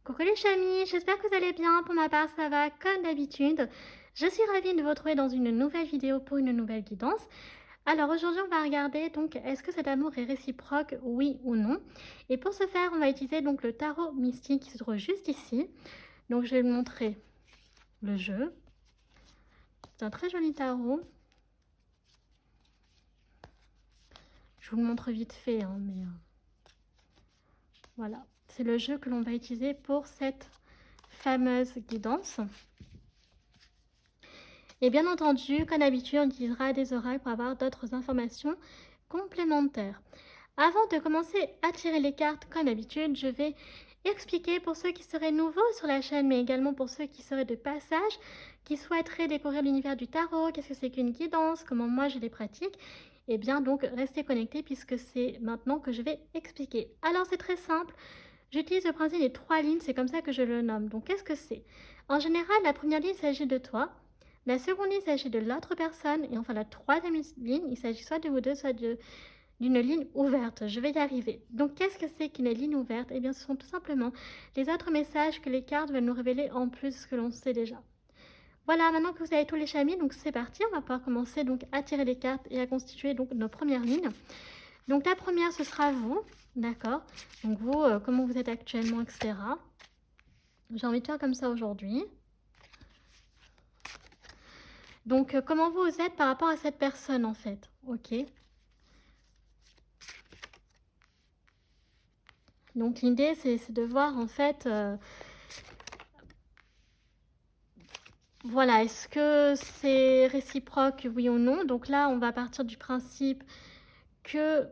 Coucou les chamis, j'espère que vous allez bien. Pour ma part, ça va comme d'habitude. Je suis ravie de vous retrouver dans une nouvelle vidéo pour une nouvelle guidance. Alors aujourd'hui, on va regarder donc est-ce que cet amour est réciproque, oui ou non. Et pour ce faire, on va utiliser donc le tarot mystique qui se trouve juste ici. Donc je vais vous montrer le jeu. C'est un très joli tarot. Je vous le montre vite fait, hein, mais voilà. C'est le jeu que l'on va utiliser pour cette fameuse guidance. Et bien entendu, comme d'habitude, on utilisera des oracles pour avoir d'autres informations complémentaires. Avant de commencer à tirer les cartes, comme d'habitude, je vais expliquer pour ceux qui seraient nouveaux sur la chaîne, mais également pour ceux qui seraient de passage, qui souhaiteraient découvrir l'univers du tarot, qu'est-ce que c'est qu'une guidance, comment moi je les pratique. Et bien donc, restez connectés puisque c'est maintenant que je vais expliquer. Alors c'est très simple, j'utilise le principe des 3 lignes, c'est comme ça que je le nomme. Donc qu'est-ce que c'est? En général, la première ligne, il s'agit de toi. La seconde ligne, il s'agit de l'autre personne. Et enfin, la troisième ligne, il s'agit soit de vous deux, soit d'une ligne ouverte. Je vais y arriver. Donc, qu'est-ce que c'est qu'une ligne ouverte? Eh bien, ce sont tout simplement les autres messages que les cartes veulent nous révéler en plus de ce que l'on sait déjà. Voilà, maintenant que vous avez tous les chamis, donc c'est parti. On va pouvoir commencer donc à tirer les cartes et à constituer donc nos premières lignes. Donc, la première, ce sera vous. D'accord? Donc, vous, comment vous êtes actuellement, etc. J'ai envie de faire comme ça aujourd'hui. Donc, comment vous êtes par rapport à cette personne, en fait. Ok. Donc, l'idée, c'est de voir, en fait, voilà, est-ce que c'est réciproque, oui ou non? Donc là, on va partir du principe que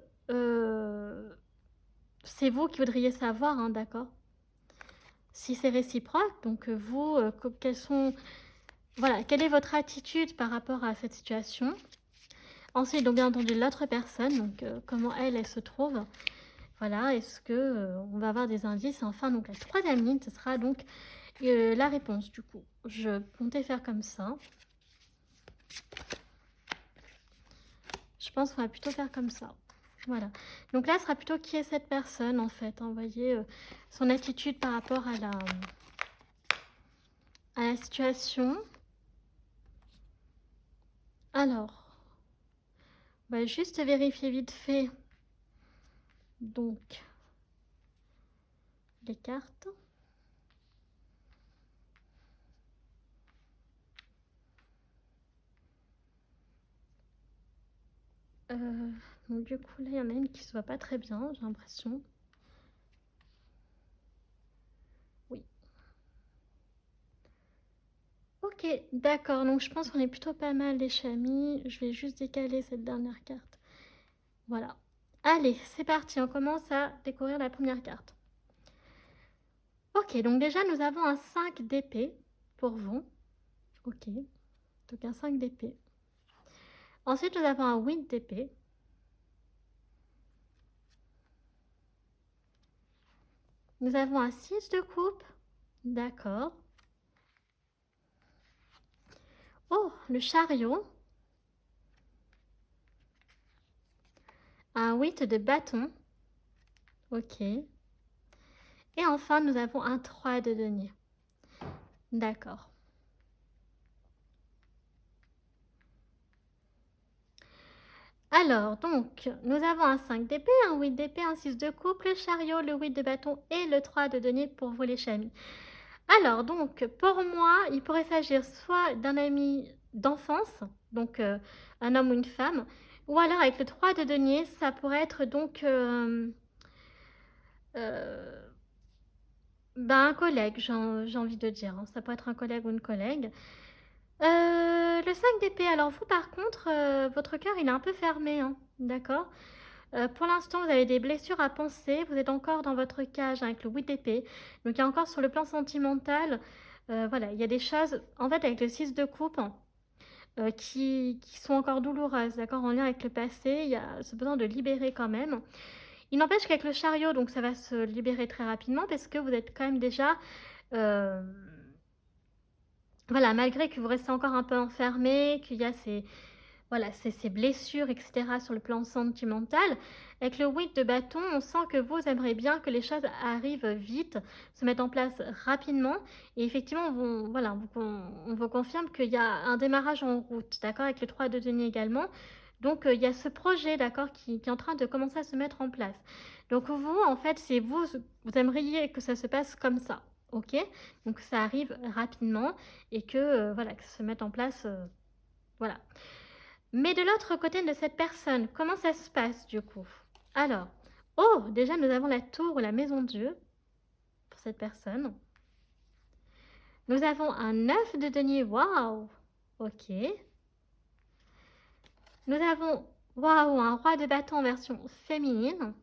c'est vous qui voudriez savoir, hein, d'accord? Si c'est réciproque, donc vous, voilà, quelle est votre attitude par rapport à cette situation? Ensuite, donc bien entendu, l'autre personne, donc comment elle se trouve. Voilà, est-ce que on va avoir des indices? Et enfin, donc la troisième ligne, ce sera donc la réponse, du coup. Je comptais faire comme ça. Je pense qu'on va plutôt faire comme ça. Voilà. Donc là, ce sera plutôt qui est cette personne, en fait. Hein, vous voyez, son attitude par rapport à la situation. Alors, on va juste vérifier vite fait. Donc, les cartes. Donc du coup, là, il y en a une qui se voit pas très bien, j'ai l'impression. Oui. Ok, d'accord. Donc je pense qu'on est plutôt pas mal, les chamis. Je vais juste décaler cette dernière carte. Voilà. Allez, c'est parti. On commence à découvrir la première carte. Ok, donc déjà, nous avons un 5 d'épée pour vous. Ok, donc un 5 d'épée. Ensuite, nous avons un 8 d'épée. Nous avons un 6 de coupe. D'accord. Oh, le chariot. Un 8 de bâton. Ok. Et enfin, nous avons un 3 de denier. D'accord. Alors, donc, nous avons un 5 d'épée, un 8 d'épée, un 6 de coupe, le chariot, le 8 de bâton et le 3 de denier pour vous les chamis. Alors, donc, pour moi, il pourrait s'agir soit d'un ami d'enfance, donc un homme ou une femme, ou alors avec le 3 de denier, ça pourrait être donc un collègue, j'ai envie de dire. Hein. Ça pourrait être un collègue ou une collègue. Le 5 d'épée, alors vous par contre, votre cœur il est un peu fermé, hein, d'accord? Pour l'instant, vous avez des blessures à penser, vous êtes encore dans votre cage avec le 8 d'épée, donc il y a encore sur le plan sentimental, voilà, il y a des choses, en fait avec le 6 de coupe, qui sont encore douloureuses, d'accord? En lien avec le passé, il y a ce besoin de libérer quand même. Il n'empêche qu'avec le chariot, donc ça va se libérer très rapidement parce que vous êtes quand même déjà... voilà, malgré que vous restez encore un peu enfermé, qu'il y a voilà, ses blessures, etc. sur le plan sentimental. Avec le 8 de bâton, on sent que vous aimeriez bien que les choses arrivent vite, se mettent en place rapidement. Et effectivement, voilà, on vous confirme qu'il y a un démarrage en route, d'accord, avec le 3 de denier également. Donc, il y a ce projet, d'accord, qui est en train de commencer à se mettre en place. Donc, vous, en fait, c'est vous aimeriez que ça se passe comme ça, ok? Donc, ça arrive rapidement et que, voilà, que ça se mette en place, voilà. Mais de l'autre côté de cette personne, comment ça se passe du coup? Alors, oh, déjà nous avons la tour ou la maison Dieu pour cette personne. Nous avons un 9 de denier, waouh! Ok. Nous avons, waouh, un roi de bâton en version féminine.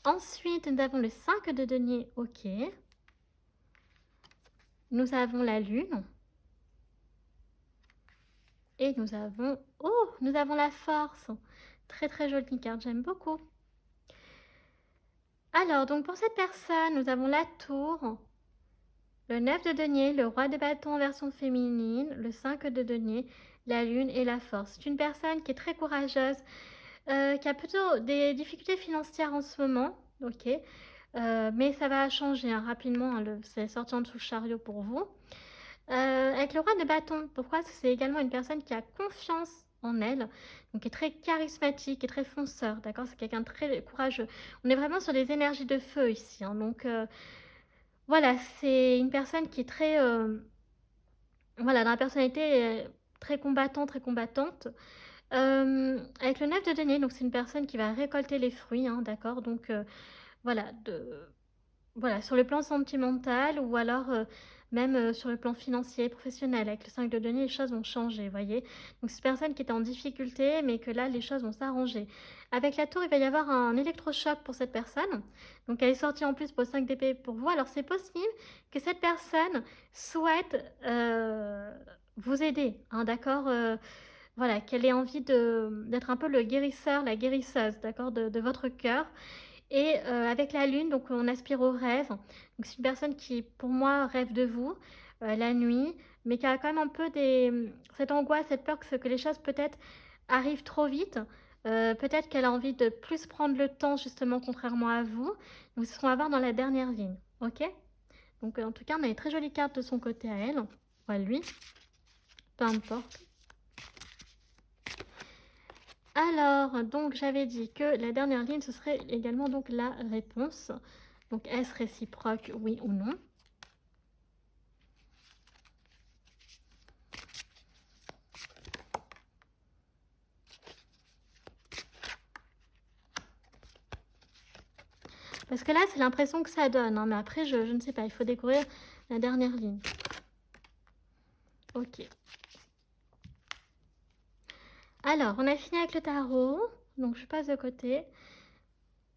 Ensuite, nous avons le 5 de denier, ok. Nous avons la lune. Et nous avons la force. Très très jolie carte, j'aime beaucoup. Alors, donc pour cette personne, nous avons la tour, le 9 de denier, le roi de bâton en version féminine, le 5 de denier, la lune et la force. C'est une personne qui est très courageuse, qui a plutôt des difficultés financières en ce moment, ok, mais ça va changer hein, rapidement, hein, c'est sorti en dessous le chariot pour vous. Avec le roi de bâton, pourquoi? Parce que c'est également une personne qui a confiance en elle, donc qui est très charismatique et très fonceur, d'accord? C'est quelqu'un de très courageux. On est vraiment sur des énergies de feu ici, hein, donc voilà, c'est une personne qui est très, voilà, dans la personnalité très combattant, très combattante. Avec le 9 de denier, donc c'est une personne qui va récolter les fruits, hein, d'accord? Donc voilà, voilà, sur le plan sentimental ou alors même sur le plan financier, professionnel. Avec le 5 de denier, les choses vont changer, voyez. Donc c'est une personne qui était en difficulté, mais que là, les choses vont s'arranger. Avec la tour, il va y avoir un électrochoc pour cette personne. Donc elle est sortie en plus pour le 5 d'épée pour vous. Alors c'est possible que cette personne souhaite vous aider, hein, d'accord, voilà, qu'elle ait envie d'être un peu le guérisseur, la guérisseuse, d'accord, de votre cœur. Et avec la lune, donc on aspire au rêve. Donc c'est une personne qui, pour moi, rêve de vous la nuit, mais qui a quand même un peu cette angoisse, cette peur que les choses peut-être arrivent trop vite. Peut-être qu'elle a envie de plus prendre le temps, justement, contrairement à vous. Donc c'est ce qu'on va voir dans la dernière ligne, ok? Donc en tout cas, on a une très jolie carte de son côté à elle, ou à lui, peu importe. Alors, donc j'avais dit que la dernière ligne, ce serait également donc la réponse. Donc, est-ce réciproque, oui ou non? Parce que là, c'est l'impression que ça donne, hein, mais après, je ne sais pas, il faut découvrir la dernière ligne. Ok. Alors, on a fini avec le tarot, donc je passe de côté.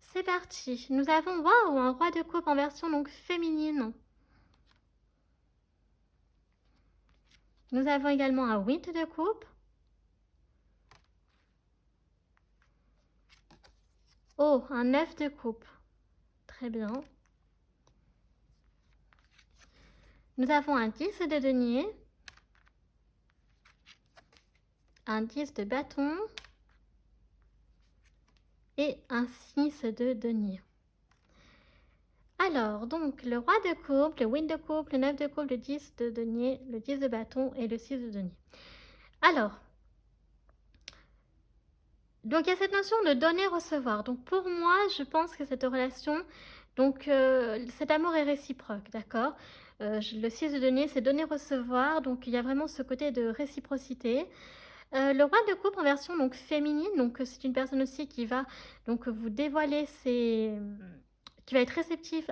C'est parti. Nous avons, waouh, un roi de coupe en version donc féminine. Nous avons également un 8 de coupe. Oh, un 9 de coupe. Très bien. Nous avons un 10 de denier. Un 10 de bâton. Et un 6 de denier. Alors, donc, le roi de coupe, le 8 de coupe, le 9 de coupe, le 10 de denier, le 10 de bâton et le 6 de denier. Alors, donc il y a cette notion de donner-recevoir. Donc pour moi, je pense que cette relation, donc cet amour est réciproque, d'accord? Le 6 de denier, c'est donner-recevoir, donc il y a vraiment ce côté de réciprocité. Le roi de coupe en version donc féminine, donc c'est une personne aussi qui va donc vous dévoiler qui va être réceptif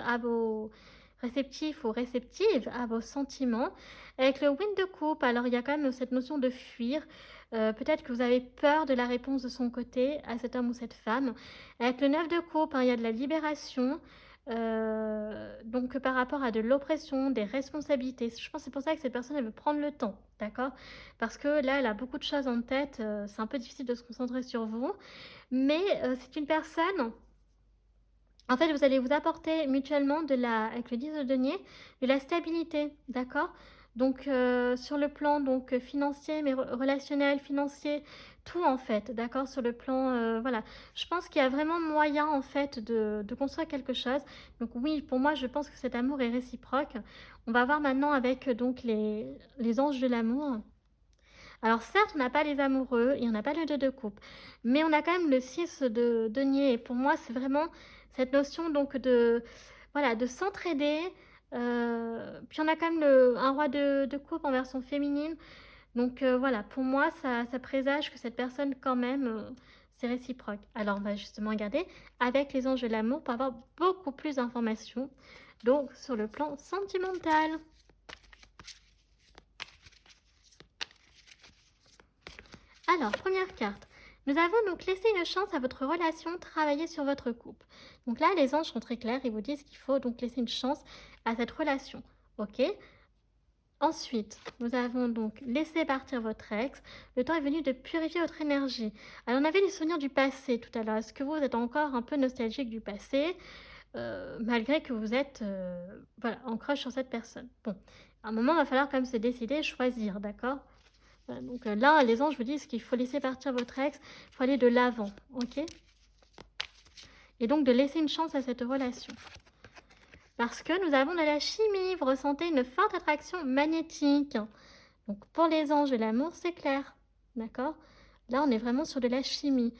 ou réceptive à vos sentiments. Avec le wind de coupe, alors il y a quand même cette notion de fuir. Peut-être que vous avez peur de la réponse de son côté à cet homme ou cette femme. Avec le 9 de coupe, hein, il y a de la libération. Donc par rapport à de l'oppression, des responsabilités. Je pense que c'est pour ça que cette personne elle veut prendre le temps, d'accord? Parce que là, elle a beaucoup de choses en tête, c'est un peu difficile de se concentrer sur vous. Mais c'est une personne, en fait, vous allez vous apporter mutuellement avec le 10 de denier, de la stabilité, d'accord? Donc, sur le plan donc, financier, mais relationnel, financier, tout en fait, d'accord? Sur le plan, voilà. Je pense qu'il y a vraiment moyen en fait de construire quelque chose. Donc oui, pour moi, je pense que cet amour est réciproque. On va voir maintenant avec donc les anges de l'amour. Alors certes, on n'a pas les amoureux et on n'a pas le 2 de coupe, mais on a quand même le 6 de denier et pour moi, c'est vraiment cette notion donc de voilà, de s'entraider, puis on a quand même un roi de coupe en version féminine, donc voilà, pour moi, ça présage que cette personne quand même, c'est réciproque. Alors on va justement regarder avec les anges de l'amour pour avoir beaucoup plus d'informations, donc sur le plan sentimental. Alors, première carte. Nous avons donc laissé une chance à votre relation, travailler sur votre couple. Donc là, les anges sont très clairs, ils vous disent qu'il faut donc laisser une chance à cette relation. Ok. Ensuite, nous avons donc laissé partir votre ex. Le temps est venu de purifier votre énergie. Alors, on avait les souvenirs du passé tout à l'heure. Est-ce que vous êtes encore un peu nostalgique du passé, malgré que vous êtes voilà, en crush sur cette personne? Bon, à un moment, il va falloir quand même se décider, choisir, d'accord? Voilà, donc là, les anges vous disent qu'il faut laisser partir votre ex, il faut aller de l'avant, ok? Et donc de laisser une chance à cette relation. Parce que nous avons de la chimie, vous ressentez une forte attraction magnétique. Donc pour les anges de l'amour, c'est clair, d'accord? Là, on est vraiment sur de la chimie.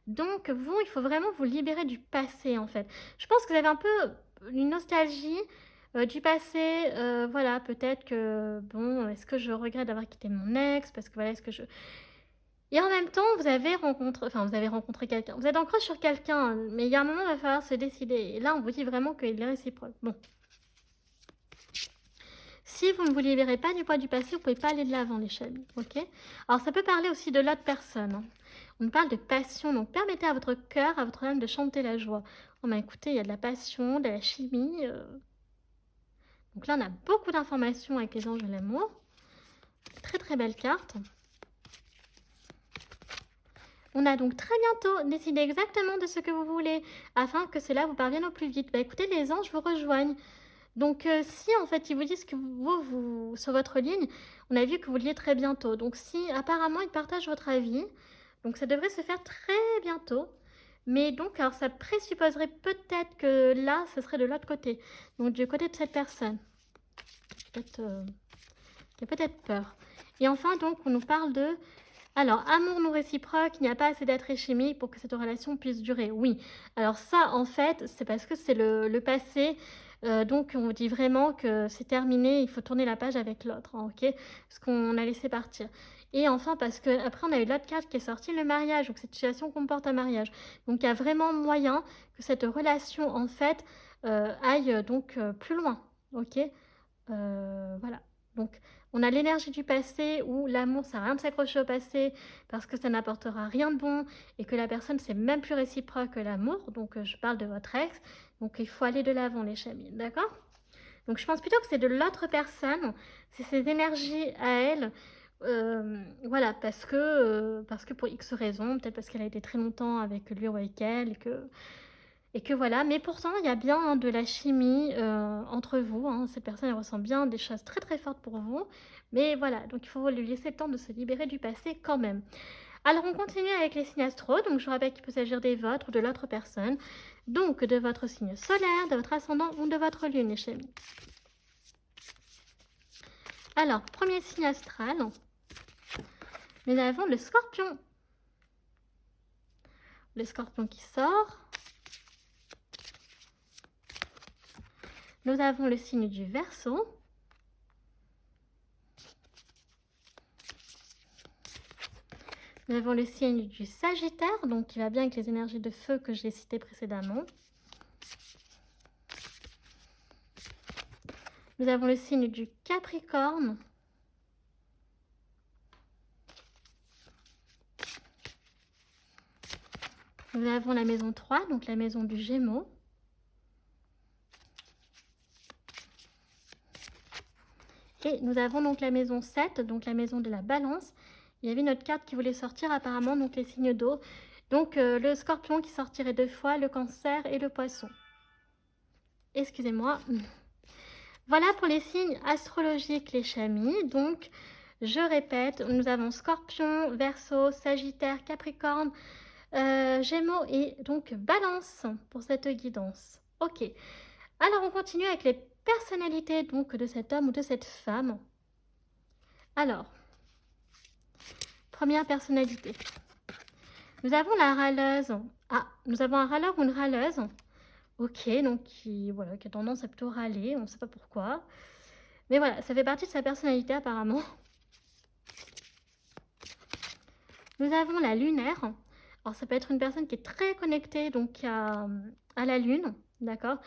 Donc vous, il faut vraiment vous libérer du passé, en fait. Je pense que vous avez un peu une nostalgie du passé. Voilà, peut-être que, bon, est-ce que je regrette d'avoir quitté mon ex? Parce que voilà, est-ce que je... Et en même temps, vous avez rencontré quelqu'un. Vous êtes en crush sur quelqu'un, mais il y a un moment, il va falloir se décider. Et là, on vous dit vraiment qu'il est réciproque. Bon. Si vous ne vous libérez pas du poids du passé, vous ne pouvez pas aller de l'avant, les chamis. Ok? Alors, ça peut parler aussi de l'autre personne. Hein. On parle de passion, donc permettez à votre cœur, à votre âme de chanter la joie. Oh, bah écoutez, il y a de la passion, de la chimie. Donc là, on a beaucoup d'informations avec les anges de l'amour. Très très belle carte. On a donc très bientôt décidé exactement de ce que vous voulez, afin que cela vous parvienne au plus vite. Bah écoutez, les anges vous rejoignent. Donc si en fait ils vous disent que vous, sur votre ligne, on a vu que vous vouliez très bientôt. Donc si apparemment ils partagent votre avis, donc ça devrait se faire très bientôt. Mais donc, alors ça présupposerait peut-être que là, ce serait de l'autre côté. Donc du côté de cette personne. Peut-être, il y a peut-être peur. Et enfin, donc, on nous parle de... Alors, amour non réciproque, il n'y a pas assez d'attrait chimique pour que cette relation puisse durer. Oui. Alors ça, en fait, c'est parce que c'est le passé. Donc, on vous dit vraiment que c'est terminé, il faut tourner la page avec l'autre, hein, ok? Parce qu'on a laissé partir. Et enfin, parce que après on a eu l'autre carte qui est sortie, le mariage. Donc, cette situation comporte un mariage. Donc, il y a vraiment moyen que cette relation, en fait, aille donc plus loin, ok? Voilà. Donc, on a l'énergie du passé où l'amour, ça n'a rien de s'accrocher au passé parce que ça n'apportera rien de bon et que la personne, c'est même plus réciproque que l'amour. Donc, je parle de votre ex. Donc, il faut aller de l'avant, les chamis. D'accord? Donc, je pense plutôt que c'est de l'autre personne. C'est ses énergies à elle. Voilà, parce que pour X raisons, peut-être parce qu'elle a été très longtemps avec lui ou avec elle et que voilà, mais pourtant il y a bien hein, de la chimie entre vous, hein. Cette personne elle ressent bien des choses très très fortes pour vous, mais voilà, donc il faut lui laisser le temps de se libérer du passé quand même. Alors on continue avec les signes astro, donc je vous rappelle qu'il peut s'agir des vôtres ou de l'autre personne, donc de votre signe solaire, de votre ascendant ou de votre lune les chamis. Alors, premier signe astral, nous avons le scorpion. Le scorpion qui sort. Nous avons le signe du Verseau. Nous avons le signe du Sagittaire, donc qui va bien avec les énergies de feu que j'ai citées précédemment. Nous avons le signe du Capricorne. Nous avons la maison 3, donc la maison du Gémeaux. Et nous avons donc la maison 7, donc la maison de la Balance. Il y avait notre carte qui voulait sortir apparemment, donc les signes d'eau. Donc le Scorpion qui sortirait 2 fois, le Cancer et le Poisson. Excusez-moi. Voilà pour les signes astrologiques, les chamis. Donc, je répète, nous avons Scorpion, Verseau, Sagittaire, Capricorne, Gémeaux et donc Balance pour cette guidance. Ok. Alors, on continue avec les personnalités donc de cet homme ou de cette femme. Alors, première personnalité. Nous avons la râleuse. Ah, nous avons un râleur ou une râleuse. Ok, donc qui a tendance à plutôt râler, on ne sait pas pourquoi. Mais voilà, ça fait partie de sa personnalité apparemment. Nous avons la lunaire. Alors ça peut être une personne qui est très connectée donc à la lune, d'accord?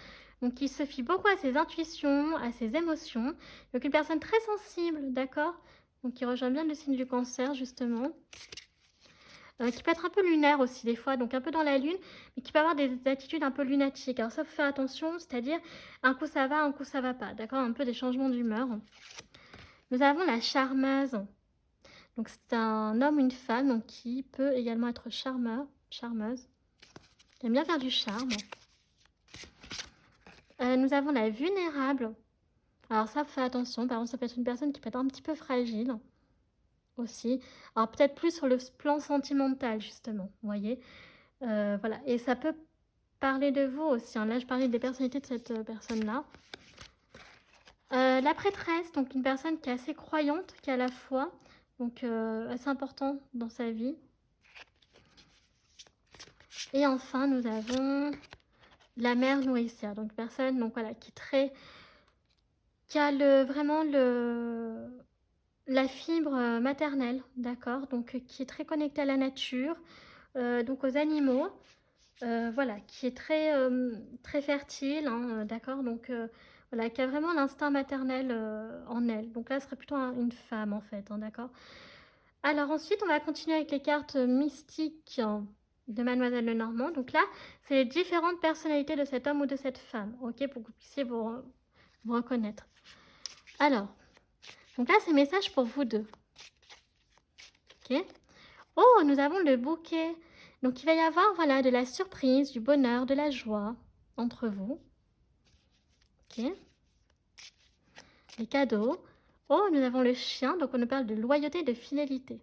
Donc qui se fie beaucoup à ses intuitions, à ses émotions. Donc une personne très sensible, d'accord? Donc qui rejoint bien le signe du cancer justement. Qui peut être un peu lunaire aussi des fois, donc un peu dans la lune, mais qui peut avoir des attitudes un peu lunatiques. Alors ça, faut faire attention, c'est-à-dire un coup ça va, un coup ça va pas, d'accord? Un peu des changements d'humeur. Nous avons la charmeuse. Donc c'est un homme ou une femme donc, qui peut également être charmeuse. Il aime bien faire du charme. Nous avons la vulnérable. Alors ça, faut faire attention. Par exemple, ça peut être une personne qui peut être un petit peu fragile aussi. Alors peut-être plus sur le plan sentimental, justement, vous voyez. Voilà, et ça peut parler de vous aussi. Hein. Là, je parlais des personnalités de cette personne-là. La prêtresse, donc une personne qui est assez croyante, qui a la foi, donc assez important dans sa vie. Et enfin, nous avons la mère nourricière, donc personne donc, voilà, qui a vraiment la fibre maternelle, d'accord, donc qui est très connectée à la nature, donc aux animaux. Voilà, qui est très fertile, hein, d'accord, donc voilà, qui a vraiment l'instinct maternel en elle. Donc là, ce serait plutôt une femme, en fait, hein, d'accord. Alors ensuite, on va continuer avec les cartes mystiques de Mademoiselle Lenormand. Donc là, c'est les différentes personnalités de cet homme ou de cette femme, ok, pour que vous puissiez vous reconnaître. Alors, donc là, c'est message pour vous deux. Ok. Oh, nous avons le bouquet. Donc, il va y avoir, voilà, de la surprise, du bonheur, de la joie entre vous. Ok. Les cadeaux. Oh, nous avons le chien. Donc, on nous parle de loyauté et de fidélité.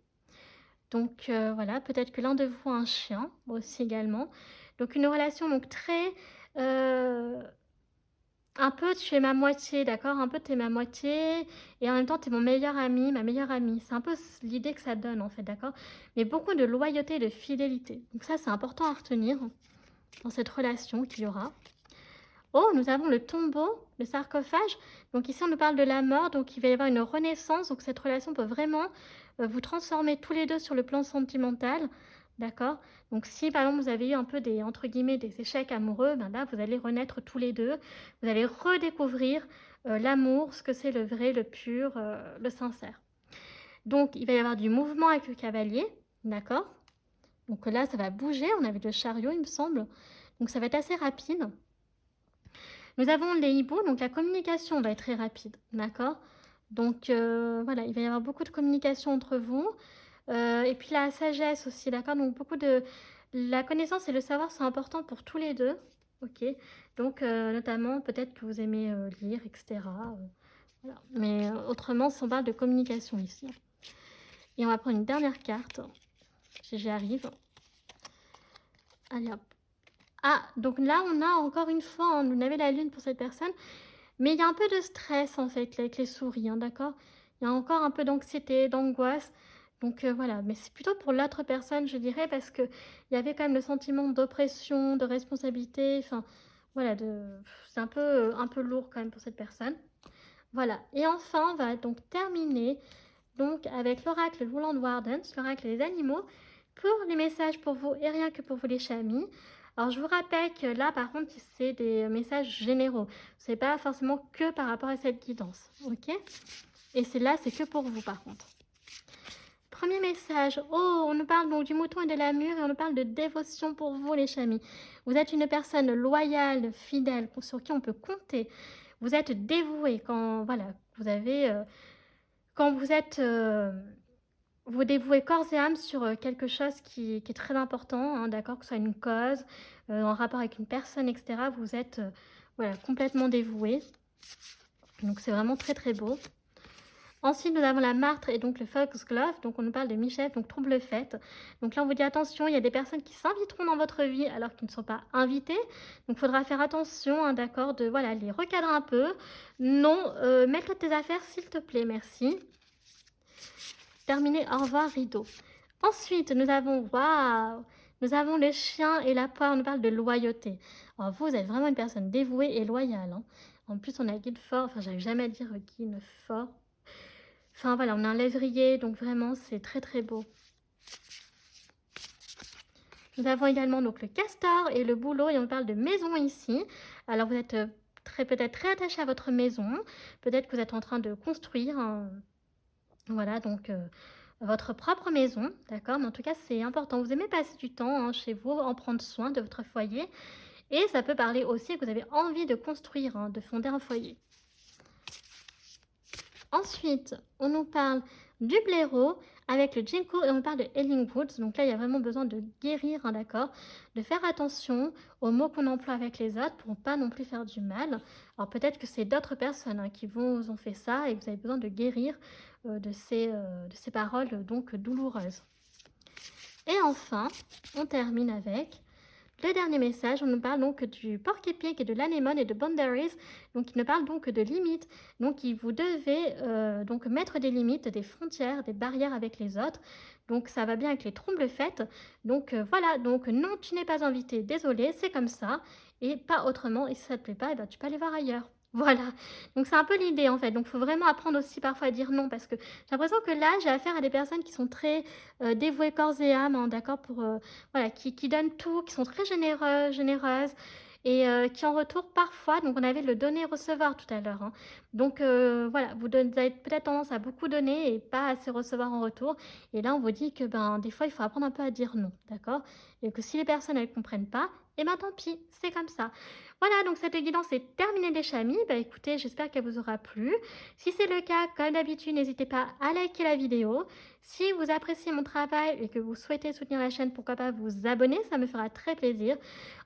Donc, voilà, peut-être que l'un de vous a un chien aussi également. Donc, une relation donc très... un peu, tu es ma moitié, d'accord? Un peu, tu es ma moitié. Et en même temps, tu es mon meilleur ami, ma meilleure amie. C'est un peu l'idée que ça donne, en fait, d'accord? Mais beaucoup de loyauté et de fidélité. Donc ça, c'est important à retenir dans cette relation qu'il y aura. Oh, nous avons le tombeau, le sarcophage. Donc ici, on nous parle de la mort. Donc il va y avoir une renaissance. Donc cette relation peut vraiment vous transformer tous les deux sur le plan sentimental. D'accord? Donc si par exemple vous avez eu un peu des, entre guillemets, des échecs amoureux, ben là vous allez renaître tous les deux. Vous allez redécouvrir l'amour, ce que c'est le vrai, le pur, le sincère. Donc il va y avoir du mouvement avec le cavalier. D'accord? Donc là ça va bouger. On avait le chariot il me semble. Donc ça va être assez rapide. Nous avons les hiboux, donc la communication va être très rapide, d'accord? Donc voilà, il va y avoir beaucoup de communication entre vous. Et puis la sagesse aussi, d'accord? Donc beaucoup de... La connaissance et le savoir sont importants pour tous les deux, ok? Donc notamment, peut-être que vous aimez lire, etc. Voilà. Mais autrement, on parle de communication ici. Et on va prendre une dernière carte. J'y arrive. Allez hop. Ah, donc là, on a encore une fois, on avait la lune pour cette personne, mais il y a un peu de stress en fait avec les souris, hein, d'accord? Il y a encore un peu d'anxiété, d'angoisse, donc voilà. Mais c'est plutôt pour l'autre personne, je dirais, parce qu'il y avait quand même le sentiment d'oppression, de responsabilité, enfin, voilà, c'est un peu lourd quand même pour cette personne. Voilà, et enfin, on va donc terminer donc, avec l'oracle Lowland Wardens, l'oracle des animaux, pour les messages pour vous et rien que pour vous les chamis. Alors, je vous rappelle que là, par contre, c'est des messages généraux. Ce n'est pas forcément que par rapport à cette guidance, ok? Et c'est que pour vous, par contre. Premier message. Oh, on nous parle donc du mouton et de la mûre et on nous parle de dévotion pour vous, les chamis. Vous êtes une personne loyale, fidèle, sur qui on peut compter. Vous êtes dévoué quand, voilà, vous avez... quand vous êtes... vous dévouez corps et âme sur quelque chose qui est très important, hein, d'accord, que ce soit une cause, en rapport avec une personne, etc. Vous êtes voilà, complètement dévoué. Donc c'est vraiment très très beau. Ensuite, nous avons la martre et donc le foxglove. Donc on nous parle de Michel, donc trouble fête. Donc là, on vous dit attention, il y a des personnes qui s'inviteront dans votre vie alors qu'ils ne sont pas invités. Donc il faudra faire attention, hein, d'accord, de voilà, les recadrer un peu. Non, mets-toi de tes affaires, s'il te plaît, merci. Terminé, au revoir, rideau. Ensuite, nous avons, waouh, nous avons le chien et la poire, on nous parle de loyauté. Alors vous êtes vraiment une personne dévouée et loyale, hein. En plus, on a Guildford, enfin, j'arrive jamais à dire Guildford. Enfin voilà, on a un lévrier, donc vraiment c'est très très beau. Nous avons également donc le castor et le bouleau et on parle de maison ici. Alors vous êtes peut-être très attaché à votre maison, peut-être que vous êtes en train de construire, voilà donc votre propre maison, d'accord. Mais en tout cas c'est important, vous aimez passer du temps hein, chez vous, en prendre soin de votre foyer et ça peut parler aussi que vous avez envie de construire, hein, de fonder un foyer. Ensuite, on nous parle du blaireau avec le ginkgo et on parle de healing woods. Donc là, il y a vraiment besoin de guérir, hein, d'accord, de faire attention aux mots qu'on emploie avec les autres pour ne pas non plus faire du mal. Alors peut-être que c'est d'autres personnes hein, qui vous ont fait ça et vous avez besoin de guérir de ces paroles donc douloureuses. Et enfin, on termine avec le dernier message, on nous parle donc du porc-épic et de l'anémone et de boundaries. Donc il nous parle donc de limites. Donc vous devez donc mettre des limites, des frontières, des barrières avec les autres. Donc ça va bien avec les troubles fêtes. Donc voilà, donc non, tu n'es pas invité, désolé, c'est comme ça. Et pas autrement, et si ça ne te plaît pas, eh ben, tu peux aller voir ailleurs. Voilà, donc c'est un peu l'idée en fait. Donc il faut vraiment apprendre aussi parfois à dire non parce que j'ai l'impression que là j'ai affaire à des personnes qui sont très dévouées corps et âme, hein, d'accord, pour voilà, qui donnent tout, qui sont très généreuses et qui en retour parfois, donc on avait le donner-recevoir tout à l'heure, hein. Donc voilà, vous avez peut-être tendance à beaucoup donner et pas assez recevoir en retour. Et là, on vous dit que ben, des fois, il faut apprendre un peu à dire non, d'accord. Et que si les personnes, elles ne comprennent pas, et ben tant pis, c'est comme ça. Voilà, donc cette guidance est terminée les chamis. Bah écoutez, j'espère qu'elle vous aura plu. Si c'est le cas, comme d'habitude, n'hésitez pas à liker la vidéo. Si vous appréciez mon travail et que vous souhaitez soutenir la chaîne, pourquoi pas vous abonner, ça me fera très plaisir.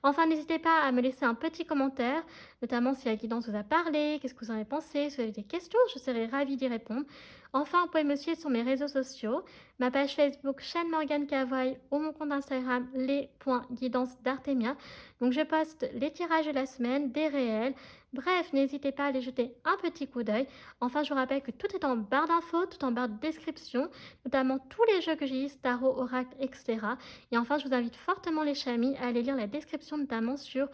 Enfin, n'hésitez pas à me laisser un petit commentaire, notamment si la guidance vous a parlé, qu'est-ce que vous en avez pensé, si vous avez des questions, je serai ravie d'y répondre. Enfin, vous pouvez me suivre sur mes réseaux sociaux, ma page Facebook chaîne Morgane Cavoy ou mon compte Instagram les.guidance d'Artemia. Donc je poste les tirages de la semaine, des réels. Bref, n'hésitez pas à aller jeter un petit coup d'œil. Enfin, je vous rappelle que tout est en barre d'infos, tout en barre de description, notamment tous les jeux que j'ai, tarot, oracle, etc. Et enfin, je vous invite fortement les chamis à aller lire la description, notamment sur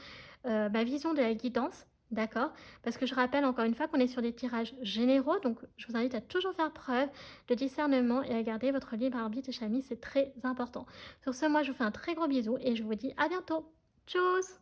ma vision de la guidance. D'accord. Parce que je rappelle encore une fois qu'on est sur des tirages généraux, donc je vous invite à toujours faire preuve de discernement et à garder votre libre arbitre, les chamis, c'est très important. Sur ce, moi, je vous fais un très gros bisou et je vous dis à bientôt. Tchuss!